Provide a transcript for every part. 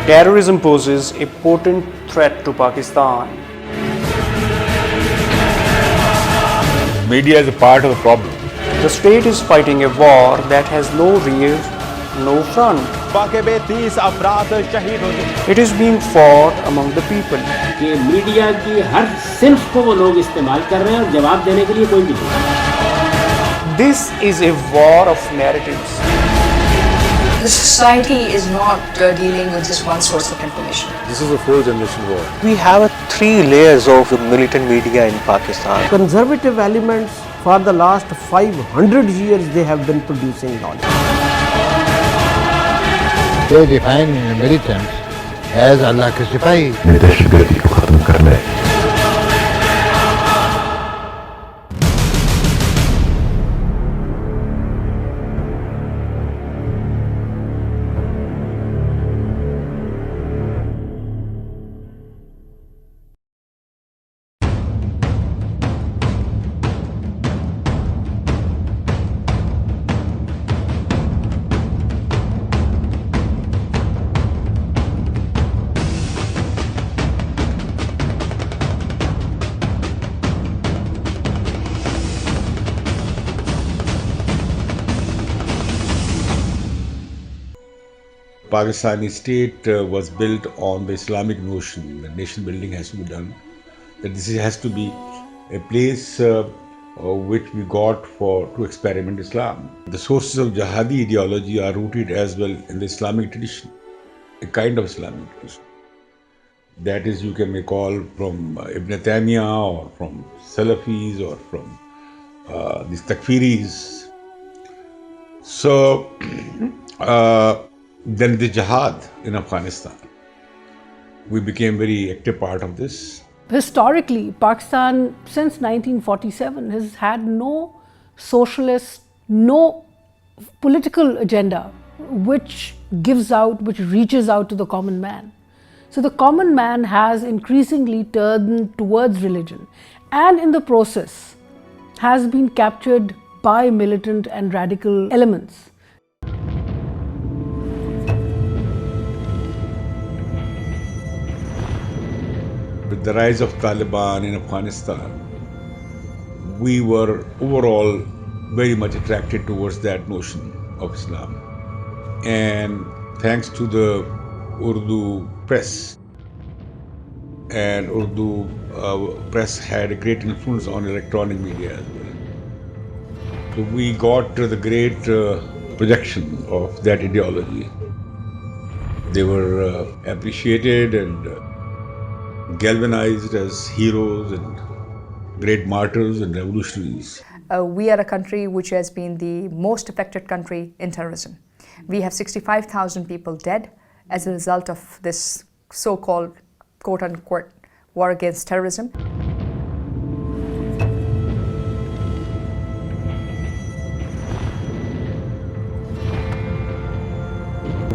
Terrorism poses a potent threat to Pakistan. Media is a part of the problem. The state is fighting a war that has no rear, no front. It is being fought among the people. कि media की हर सिर्फ को वो लोग इस्तेमाल कर रहे हैं और जवाब देने के लिए कोई नहीं है. This is a war of narratives. The society is not dealing with just one source of information. This is a four-generation war. We have three layers of militant media in Pakistan. Conservative elements for the last 500 years they have been producing knowledge. They define militants as Allah ke sipahi. दहशतगर्दी को खत्म करना है. Pakistani state was built on the Islamic notion that nation building has to be done, that this has to be a place which we got to experiment Islam. The sources of jihadi ideology are rooted as well in the Islamic tradition, a kind of Islamic tradition. That is, you can recall from Ibn Taymiyyah or from Salafis or from these Takfiris. So, then the jihad in Afghanistan. We became very active part of this. Historically, Pakistan since 1947 has had no socialist, no political agenda which reaches out to the common man. So the common man has increasingly turned towards religion and in the process has been captured by militant and radical elements. With the rise of Taliban in Afghanistan, we were overall very much attracted towards that notion of Islam. And thanks to the Urdu press, and Urdu press had a great influence on electronic media as well. So we got the great projection of that ideology. They were appreciated and galvanized as heroes and great martyrs and revolutionaries. We are a country which has been the most affected country in terrorism. We have 65,000 people dead as a result of this so-called quote-unquote war against terrorism.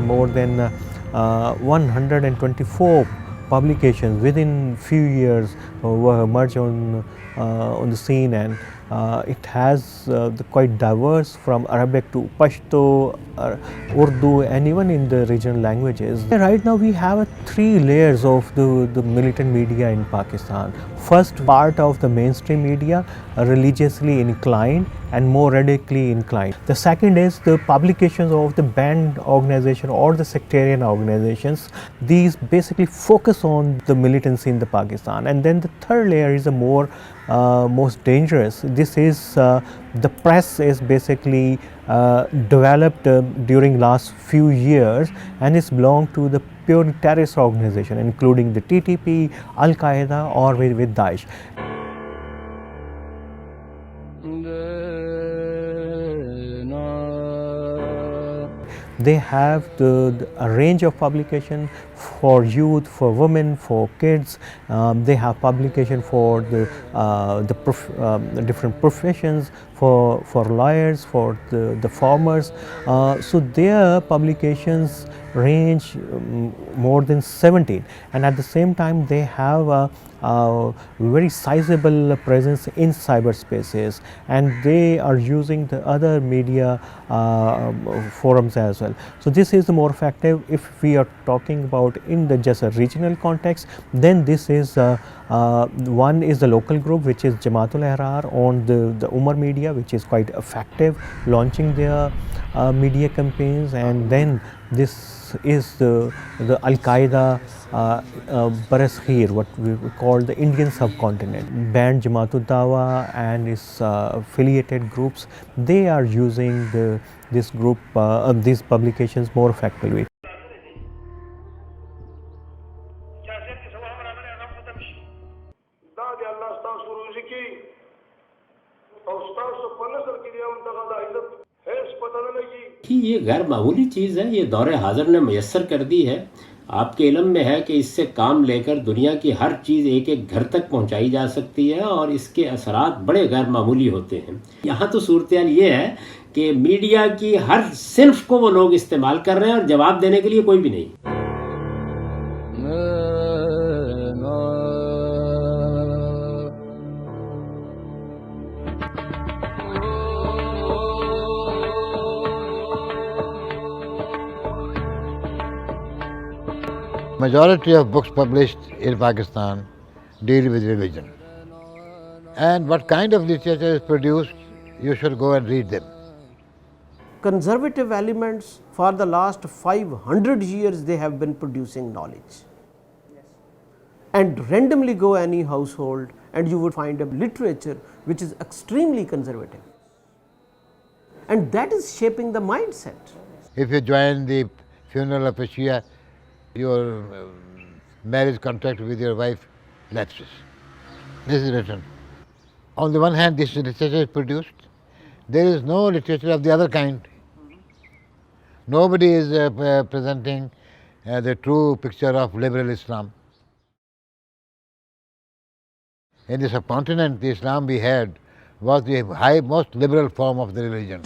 More than 124 publications within few years were emerged on the scene, and it has quite diverse from Arabic to Pashto, Urdu, and even in the regional languages. Right now we have three layers of the militant media in Pakistan. First part of the mainstream media are religiously inclined and more radically inclined. The second is the publications of the banned organization or the sectarian organizations. These basically focus on the militancy in the Pakistan. And then the third layer is the most dangerous. This is the press is basically developed during last few years, and it's belonged to the pure terrorist organization, including the TTP, Al Qaeda, or with Daesh. They have a range of publication for youth, for women, for kids. They have publication for the different professions, for lawyers, for the farmers. So their publications range more than 17, and at the same time they have a very sizable presence in cyberspaces, and they are using the other media forums as well. So this is the more effective if we are talking about about in the just a regional context, then this is one is the local group, which is Jamaatul Ahrar on the Umar media, which is quite effective launching their media campaigns, and then this is the Al Qaeda Baras Khair, what we call the Indian subcontinent. Band Jamaatul Dawa and its affiliated groups, they are using this group these publications more effectively. कि ये गैर मामूली चीज़ है, ये दौरे हाज़र ने मैसर कर दी है। आपके इल्म में है कि इससे काम लेकर दुनिया की हर चीज़ एक एक घर तक पहुंचाई जा सकती है और इसके असरात बड़े गैर मामूली होते हैं। यहाँ तो सूरत-ए-हाल ये है कि मीडिया की हर सिन्फ को वो लोग इस्तेमाल कर रहे हैं और जवाब देने के लिए कोई भी नहीं। Majority of books published in Pakistan deal with religion. And what kind of literature is produced, you should go and read them. Conservative elements for the last 500 years they have been producing knowledge. And randomly go any household and you would find a literature which is extremely conservative. And that is shaping the mindset. If you join the funeral of a Shia, your marriage contract with your wife lapses. This is written. On the one hand, this literature is produced. There is no literature of the other kind. Nobody is presenting the true picture of liberal Islam. In the subcontinent, the Islam we had was the most liberal form of the religion.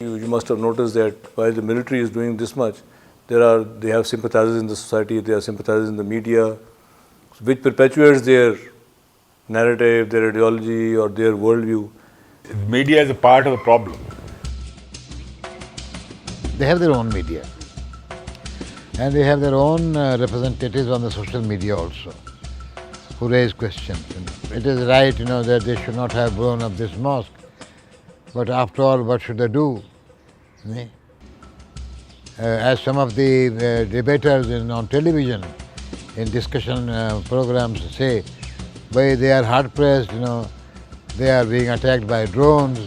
You must have noticed that while the military is doing this much, they have sympathizers in the society, they have sympathizers in the media, which perpetuates their narrative, their ideology or their worldview. Media is a part of the problem. They have their own media. And they have their own representatives on the social media also, who raise questions. It is right, that they should not have blown up this mosque. But after all, what should they do? As some of the debaters on television, in discussion programs say, they are hard pressed, they are being attacked by drones,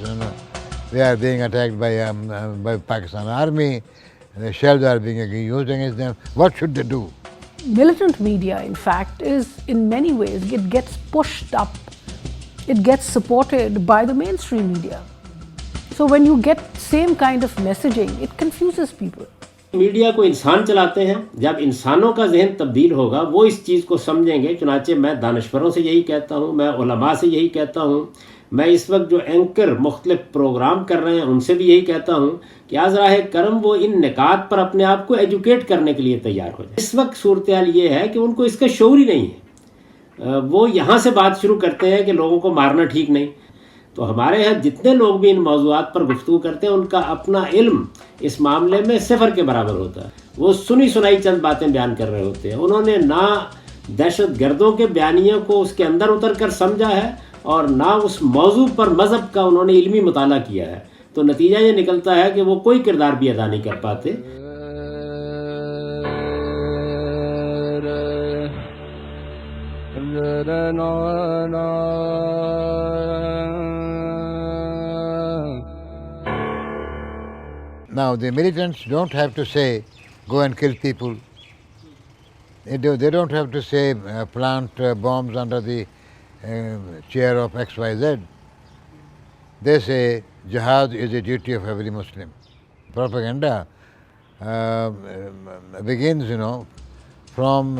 they are being attacked by Pakistan army, the shells are being used against them. What should they do? Militant media, in fact, is in many ways, it gets pushed up, it gets supported by the mainstream media. So when you get same kind of messaging, it confuses people. Media को इंसान चलाते हैं, जब इंसानों का जहन तब्दील होगा वो इस चीज़ को समझेंगे। चुनाचे मैं दानिश्वरों से यही कहता हूँ, मैं उलमा से यही कहता हूँ, मैं इस वक्त जो एंकर मुख्तलिफ प्रोग्राम कर रहे हैं उनसे भी यही कहता हूँ कि आज राह करम वो इन निकात पर अपने आप को एजुकेट करने के लिए तैयार हो जाए। इस वक्त सूरत-ए-हाल ये है कि उनको इसका शऊर ही नहीं है। वो यहाँ से बात शुरू करते हैं कि लोगों को मारना ठीक नहीं। तो हमारे यहाँ जितने लोग भी इन मौज़ूआत पर गुफ्तगू करते हैं उनका अपना इल्म इस मामले में सिफर के बराबर होता है। वो सुनी सुनाई चंद बातें बयान कर रहे होते हैं। उन्होंने ना दहशत गर्दों के बयानियों को उसके अंदर उतर कर समझा है और ना उस मौजू पर मज़हब का उन्होंने इल्मी मुताला किया है। तो नतीजा ये निकलता है कि वो कोई किरदार भी अदा नहीं कर पाते। Now, the militants don't have to say, go and kill people. They don't have to say, plant bombs under the chair of XYZ. They say, jihad is a duty of every Muslim. Propaganda begins, from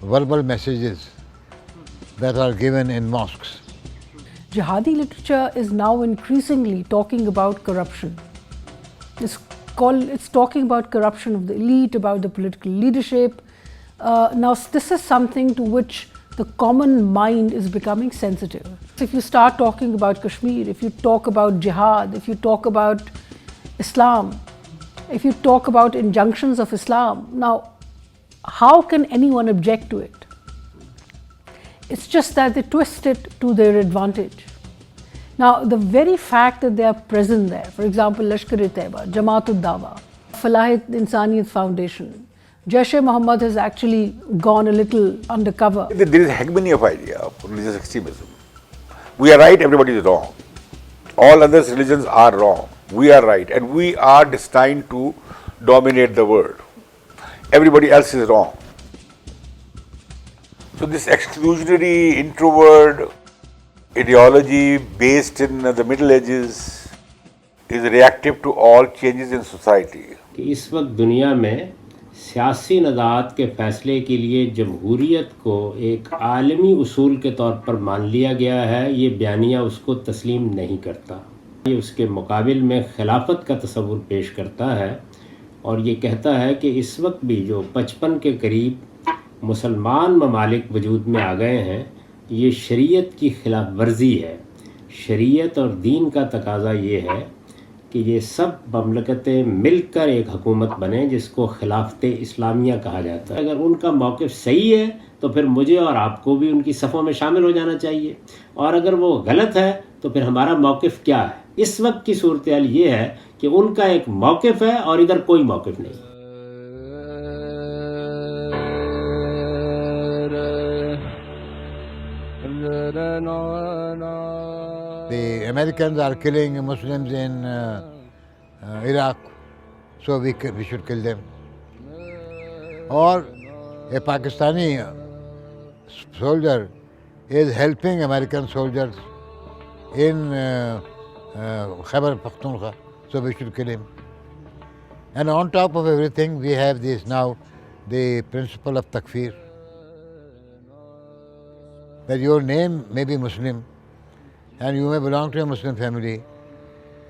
verbal messages that are given in mosques. Jihadi literature is now increasingly talking about corruption. It's talking about corruption of the elite, about the political leadership, Now, this is something to which the common mind is becoming sensitive. So if you start talking about Kashmir, if you talk about jihad, if you talk about Islam, if you talk about injunctions of Islam, now how can anyone object to it? It's just that they twist it to their advantage. Now, the very fact that they are present there, for example, Lashkar-e-Taiba, Jamaat-ud-Dawa, Falah-e-Insaniyat Foundation, Jaish-e-Mohammed has actually gone a little undercover. There is a hegemony of idea of religious extremism. We are right, everybody is wrong. All other religions are wrong. We are right, and we are destined to dominate the world. Everybody else is wrong. So this exclusionary, introvert ideology based in the Middle Ages is reactive to all changes in society. कि इस वक्त दुनिया में सियासी नज़ात के फ़ैसले के लिए जमहूरियत को एक आलमी उसूल के तौर पर मान लिया गया है, ये बयानिया उसको तस्लीम नहीं करता। ये उसके मुकाबिल में खिलाफत का तस्वुर पेश करता है और ये कहता है कि इस वक्त भी जो 55 के करीब मुसलमान ममालिक वजूद में आ गए हैं, ये शरीयत की खिलाफ वर्जी है। शरीयत और दीन का तकाजा ये है कि ये सब ममलकतें मिलकर एक हुकूमत बने जिसको खिलाफत इस्लामिया कहा जाता है। अगर उनका मौक़िफ़ सही है तो फिर मुझे और आपको भी उनकी सफ़ों में शामिल हो जाना चाहिए, और अगर वो गलत है तो फिर हमारा मौक़िफ़ क्या है। इस वक्त की सूरत-ए-हाल ये है कि उनका एक मौक़िफ़ है और इधर कोई मौक़िफ़ नहीं। The Americans are killing Muslims in Iraq, so we should kill them. Or a Pakistani soldier is helping American soldiers in Khyber Pakhtunkhwa, so we should kill him. And on top of everything, we have this now, the principle of takfir, that your name may be Muslim and you may belong to a Muslim family,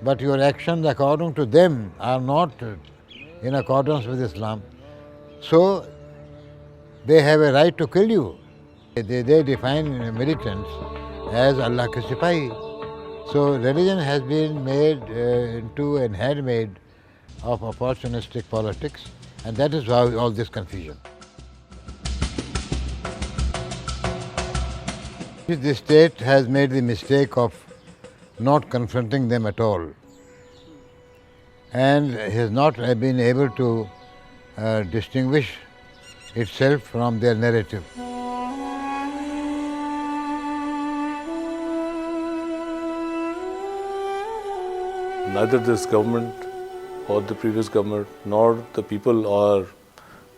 but your actions according to them are not in accordance with Islam. So they have a right to kill you. They define militants as Allah ke sipahi. So religion has been made into a handmaid of opportunistic politics, and that is why all this confusion. The state has made the mistake of not confronting them at all, and has not been able to distinguish itself from their narrative. Neither this government or the previous government nor the people are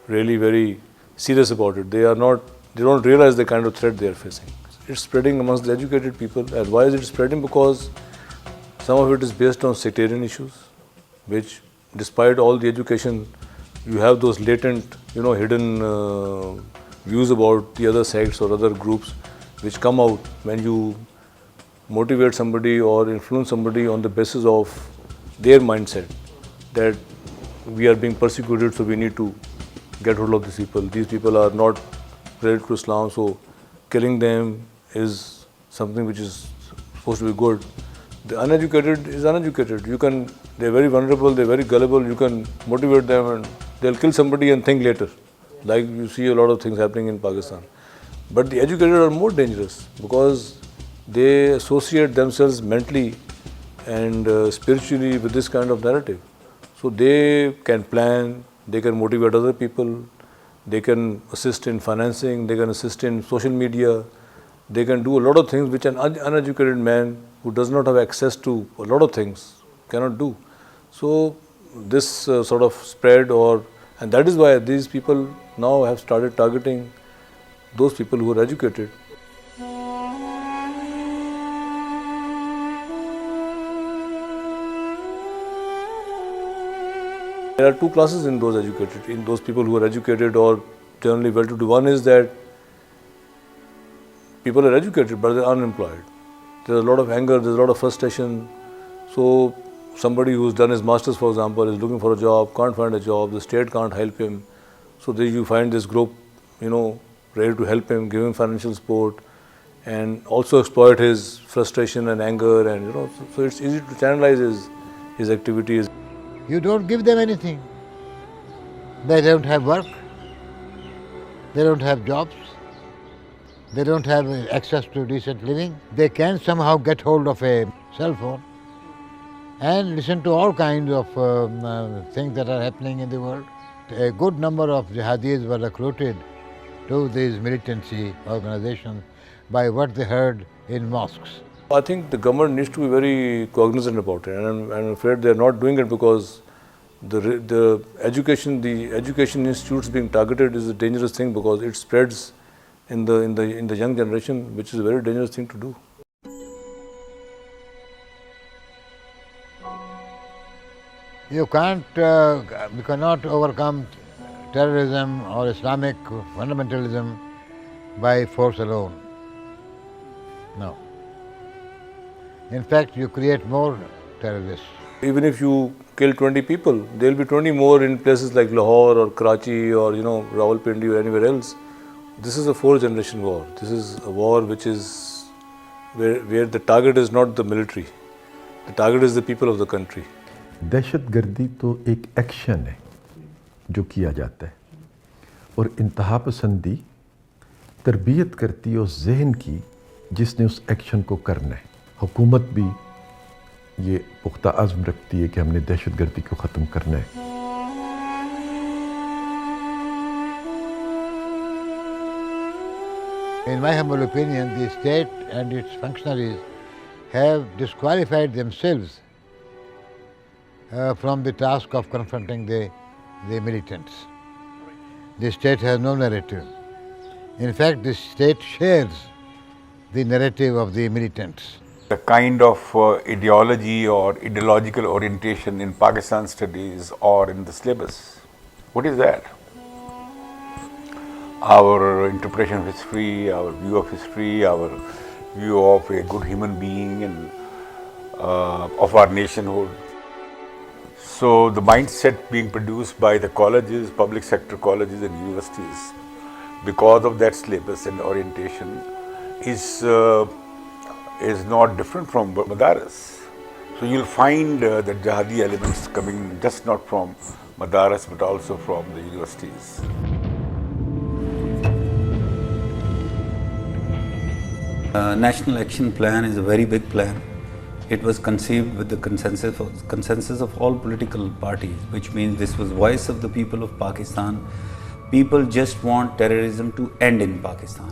really very serious about it. They don't realize the kind of threat they are facing. It's spreading amongst the educated people. And why is it spreading? Because some of it is based on sectarian issues, which despite all the education, you have those latent, hidden views about the other sects or other groups which come out when you motivate somebody or influence somebody on the basis of their mindset that we are being persecuted, so we need to get hold of these people. These people are not related to Islam, so killing them is something which is supposed to be good. The uneducated is uneducated. They're very vulnerable, they're very gullible, you can motivate them and they'll kill somebody and think later. Like you see a lot of things happening in Pakistan. But the educated are more dangerous because they associate themselves mentally and spiritually with this kind of narrative. So they can plan, they can motivate other people, they can assist in financing, they can assist in social media, they can do a lot of things which an uneducated man who does not have access to a lot of things cannot do. So this sort of spread, and that is why these people now have started targeting those people who are educated. There are two classes in those educated, in those people who are educated or generally well-to-do. One is that people are educated but they are unemployed. There is a lot of anger, there is a lot of frustration. So somebody who has done his masters, for example, is looking for a job, can't find a job, the state can't help him. So you find this group ready to help him, give him financial support, and also exploit his frustration and anger, and so it's easy to channelize his activities. You don't give them anything. They don't have work. They don't have jobs. They don't have access to decent living. They can somehow get hold of a cell phone and listen to all kinds of things that are happening in the world. A good number of jihadis were recruited to these militancy organizations by what they heard in mosques. I think the government needs to be very cognizant about it, and I'm afraid they are not doing it because the education institutes being targeted is a dangerous thing because it spreads in the young generation, which is a very dangerous thing to do. You cannot overcome terrorism or Islamic fundamentalism by force alone. No. In fact, you create more terrorists. Even if you kill 20 people, there will be 20 more in places like Lahore or Karachi or Rawalpindi or anywhere else. This is a fourth-generation war. This is a war which is where the target is not the military. The target is the people of the country. दहशतगर्दी तो एक action है जो किया जाता है और इंतहा पसंदी तरबियत करती है उस जहन की जिसने उस एक्शन को करना है। हुकूमत भी ये पुख्ता अज़्म रखती है कि हमने दहशतगर्दी को ख़त्म करना है। In my humble opinion, the state and its functionaries have disqualified themselves from the task of confronting the militants. The state has no narrative. In fact, the state shares the narrative of the militants. The kind of ideology or ideological orientation in Pakistan studies or in the syllabus, what is that? Our interpretation of history, our view of history, our view of a good human being and of our nationhood. So the mindset being produced by the colleges, public sector colleges and universities, because of that syllabus and orientation, is not different from Madaris. So you'll find the jihadi elements coming just not from Madaris but also from the universities. National Action Plan is a very big plan. It was conceived with the consensus of all political parties, which means this was voice of the people of Pakistan. People just want terrorism to end in Pakistan.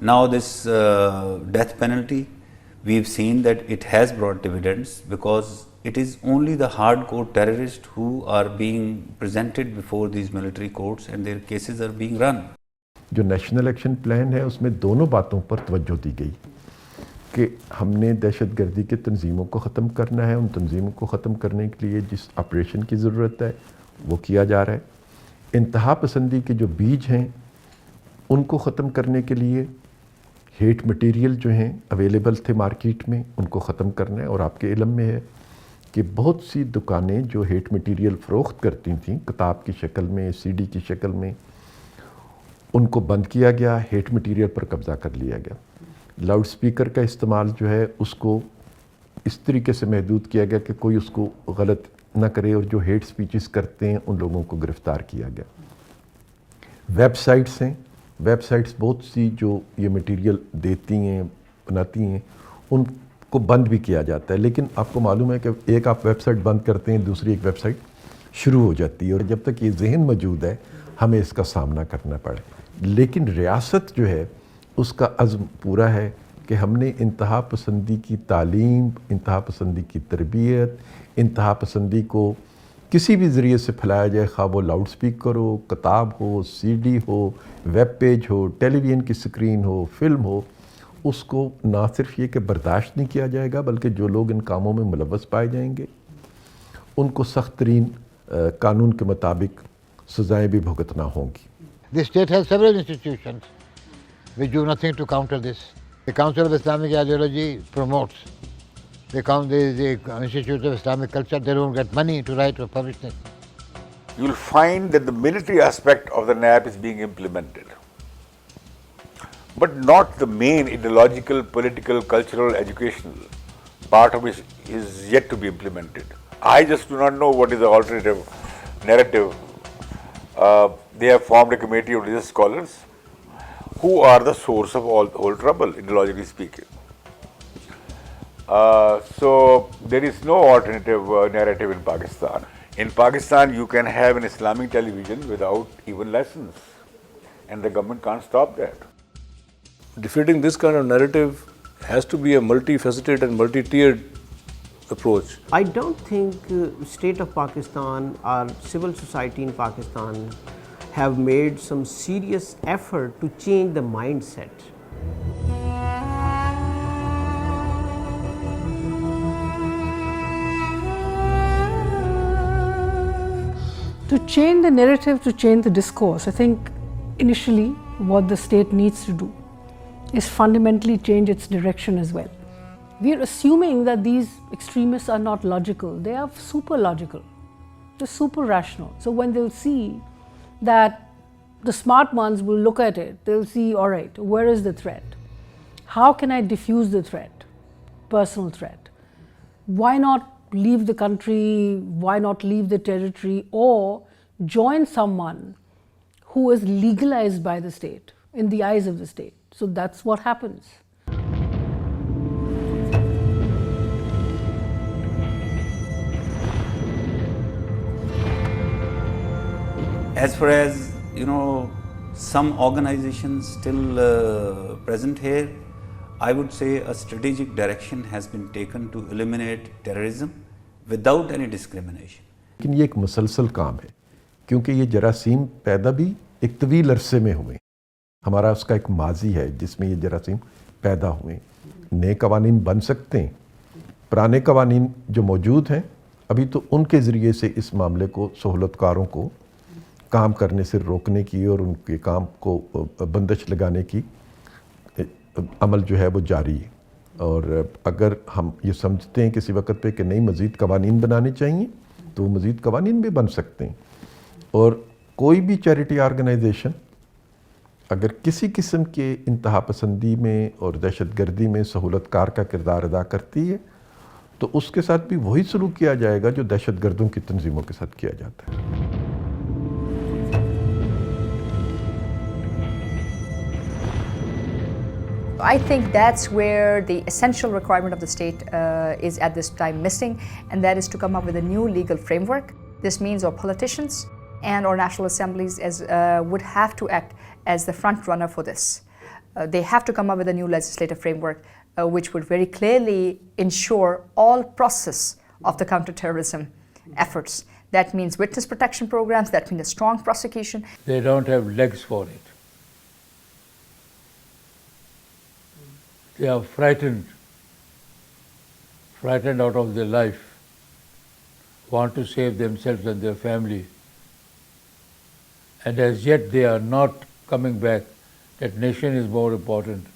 Now this death penalty, we've seen that it has brought dividends because it is only the hardcore terrorists who are being presented before these military courts and their cases are being run. जो national action plan है उसमें दोनों बातों पर तवज्जो दी गई कि हमने दहशतगर्दी के तंजीमों को ख़त्म करना है। उन तंजीमों को ख़त्म करने के लिए जिस ऑपरेशन की ज़रूरत है वो किया जा रहा है। इंतहा पसंदी के जो बीज हैं उनको ख़त्म करने के लिए हेट मटेरियल जो हैं अवेलेबल थे मार्केट में उनको ख़त्म करना है। और आपके इल्म में है कि बहुत सी दुकानें जो हेट मटेरियल फ़रोख्त करती थीं किताब की शक्ल में, सीडी की शक्ल में, उनको बंद किया गया, हेट मटेरियल पर कब्ज़ा कर लिया गया। लाउड स्पीकर का इस्तेमाल जो है उसको इस तरीके से महदूद किया गया कि कोई उसको गलत ना करे और जो हेट स्पीचेस करते हैं उन लोगों को गिरफ़्तार किया गया। वेबसाइट्स हैं, वेबसाइट्स बहुत सी जो ये मटेरियल देती हैं, बनाती हैं, उनको बंद भी किया जाता है। लेकिन आपको मालूम है कि एक आप वेबसाइट बंद करते हैं दूसरी एक वेबसाइट शुरू हो जाती है और जब तक ये जहन मौजूद है हमें इसका सामना करना पड़े। लेकिन रियासत जो है उसका अज़्म पूरा है कि हमने इंतहा पसंदी की तालीम, इंतहा पसंदी की तरबियत, इंतहा पसंदी को किसी भी ज़रिए से फैलाया जाए, खा वो लाउड स्पीकर हो, किताब हो, सीडी हो, वेब पेज हो, टेलीविज़न की स्क्रीन हो, फिल्म हो, उसको ना सिर्फ ये कि बर्दाश्त नहीं किया जाएगा बल्कि जो लोग इन कामों में मुलव्वस पाए जाएंगे उनको सख्त तरीन कानून के मुताबिक सज़ाएँ भी भुगतना होंगी। The state has several institutions which do nothing to counter this. The Council of Islamic Ideology promotes. The Institute of Islamic Culture, they don't get money to write or publish things. You will find that the military aspect of the NAP is being implemented. but not the main ideological, political, cultural, educational part of it is yet to be implemented. I just do not know what is the alternative narrative. They have formed a committee of religious scholars who are the source of all trouble, ideologically speaking. So there is no alternative narrative in Pakistan. In Pakistan, you can have an Islamic television without even lessons, and the government can't stop that. Defeating this kind of narrative has to be a multifaceted and multi-tiered approach. I don't think state of Pakistan or civil society in Pakistan have made some serious effort to change the mindset. To change the narrative, to change the discourse, I think initially what the state needs to do is fundamentally change its direction as well. We are assuming that these extremists are not logical, they are super logical, they're super rational. So when they'll see that the smart ones will look at it, they'll see, all right, where is the threat? How can I diffuse the threat, personal threat? Why not leave the country, why not leave the territory, or join someone who is legalized by the state, in the eyes of the state. So that's what happens. As far as, some organizations still present here, I would say a strategic direction has been taken to eliminate terrorism without any discrimination. लेकिन ये एक मुसलसल काम है, क्योंकि ये जरासीम पैदा भी एक तवील अरसे में हुए। हमारा उसका एक माजी है जिसमें ये जरासीम पैदा हुए। नए कवानीन बन सकते हैं, पुराने कवानीन जो मौजूद हैं अभी तो उनके ज़रिए से इस मामले को सहूलतकारों को काम करने से रोकने की और उनके काम को बंदिश लगाने की अमल जो है वो जारी है। और अगर हम ये समझते हैं किसी वक्त पे कि नहीं मज़ीद कवानीन बनाने चाहिए तो मज़ीद कवानीन भी बन सकते हैं। और कोई भी चैरिटी ऑर्गेनाइजेशन अगर किसी किस्म के इंतहा पसंदी में और दहशतगर्दी में सहूलतकार का किरदार अदा करती है तो उसके साथ भी वही सलूक किया जाएगा जो दहशतगर्दों की तंजीमों के साथ किया जाता है। I think that's where the essential requirement of the state is at this time missing, and that is to come up with a new legal framework. This means our politicians and our national assemblies would have to act as the front runner for this. They have to come up with a new legislative framework which would very clearly ensure all process of the counterterrorism efforts. That means witness protection programs, that means a strong prosecution. They don't have legs for it. They are frightened out of their life, want to save themselves and their family. And as yet they are not coming back. That nation is more important.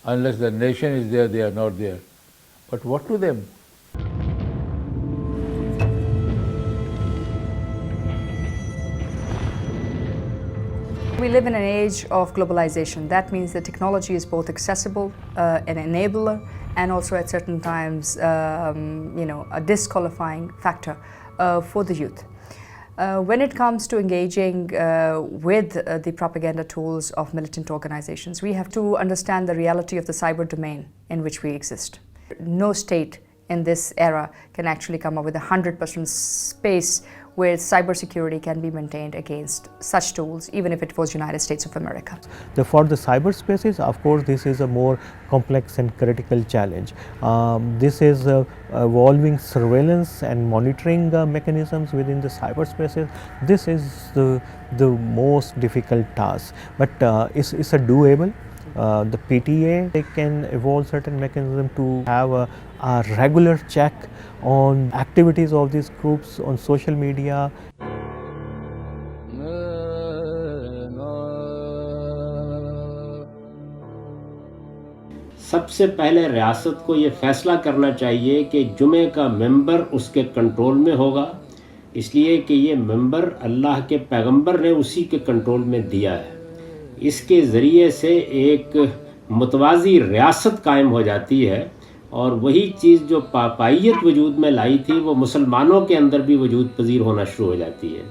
Unless the nation is there, they are not there. But what to them? We live in an age of globalization. That means that technology is both accessible, an enabler, and also at certain times, a disqualifying factor for the youth. When it comes to engaging with the propaganda tools of militant organizations, we have to understand the reality of the cyber domain in which we exist. No state in this era can actually come up with 100% space where cybersecurity can be maintained against such tools, even if it was United States of America. For the cyberspaces, of course, this is a more complex and critical challenge. This is evolving surveillance and monitoring mechanisms within the cyberspaces. This is the most difficult task, but it's a doable. The PTA, they can evolve certain mechanism to have a regular check on activities of these groups on social media. सबसे पहले रियासत को ये फैसला करना चाहिए कि जुमे का मेंबर उसके कंट्रोल में होगा, इसलिए कि ये मेंबर अल्लाह के पैगंबर ने उसी के कंट्रोल में दिया है। इसके ज़रिए से एक मुतवाज़ी रियासत कायम हो जाती है और वही चीज़ जो पापाइयत वजूद में लाई थी वो मुसलमानों के अंदर भी वजूद पजीर होना शुरू हो जाती है।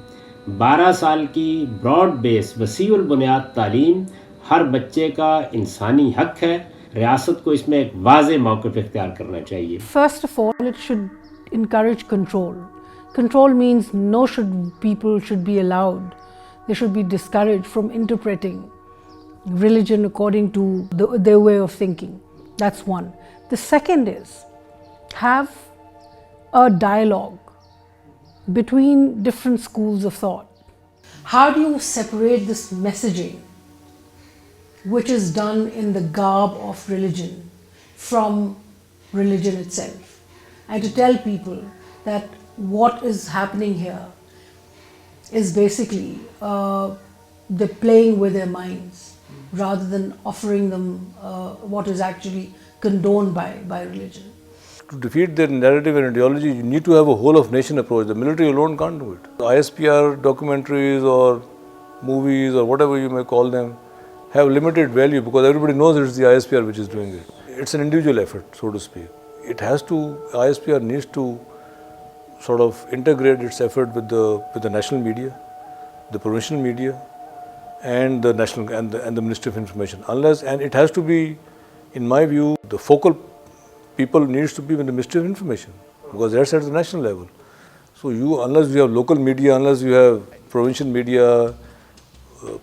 12 साल की ब्रॉड बेस वसीउल बुनियाद तालीम हर बच्चे का इंसानी हक है। रियासत को इसमें एक वाज़े मौक़िफ़ इख्तियार करना चाहिए। First of all, it should encourage control. Control means no people should be allowed. They should be discouraged from interpreting religion according to their way of thinking. That's one. The second is have a dialogue between different schools of thought. How do you separate this messaging, which is done in the garb of religion, from religion itself, and to tell people that what is happening here is basically they're playing with their minds rather than offering them what is actually condoned by religion. To defeat their narrative and ideology, you need to have a whole of nation approach. The military alone can't do it. The ISPR documentaries or movies or whatever you may call them have limited value because everybody knows it's the ISPR which is doing it. It's an individual effort, so to speak. ISPR needs to sort of integrate its effort with the national media, the provincial media, and the national and the Ministry of Information. And it has to be, in my view, the focal people needs to be in the Ministry of Information because that's at the national level. So unless you have local media, unless you have provincial media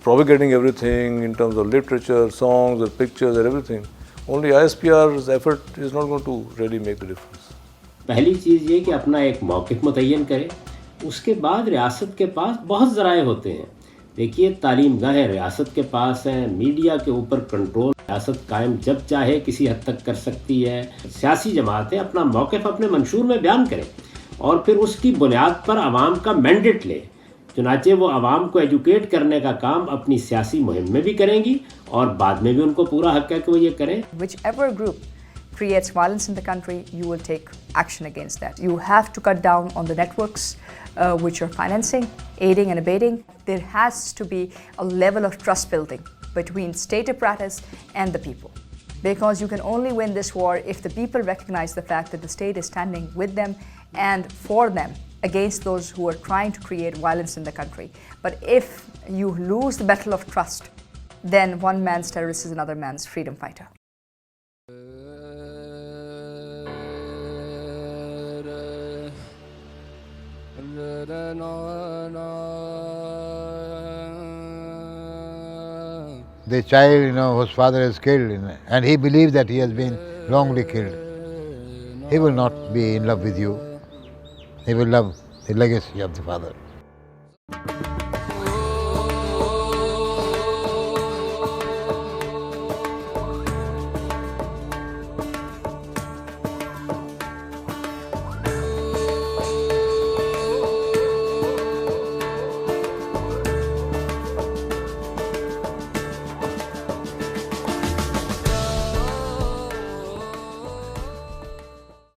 propagating everything in terms of literature, songs, or pictures, and everything, only ISPR's effort is not going to really make the difference. पहली चीज़ ये कि अपना एक मौक़िफ़ मुतय्यन करें, उसके बाद रियासत के पास बहुत ज़राए होते हैं। देखिए तालीम गाहें रियासत के पास हैं, मीडिया के ऊपर कंट्रोल रियासत कायम जब चाहे किसी हद तक कर सकती है। सियासी जमातें अपना मौक़िफ़ अपने मंशूर में बयान करें और फिर उसकी बुनियाद पर आवाम का मैंडेट लें। चुनाचे वो आवाम को एजुकेट करने का काम अपनी सियासी मुहिम में भी करेंगी और बाद में भी उनको पूरा हक है कि वो ये करें। Whichever group creates violence in the country, you will take action against that. You have to cut down on the networks which are financing, aiding and abetting. There has to be a level of trust building between state apparatus and the people. Because you can only win this war if the people recognize the fact that the state is standing with them and for them against those who are trying to create violence in the country. But if you lose the battle of trust, then one man's terrorist is another man's freedom fighter. The child, whose father is killed, and he believes that he has been wrongly killed, he will not be in love with you. He will love the legacy of the father.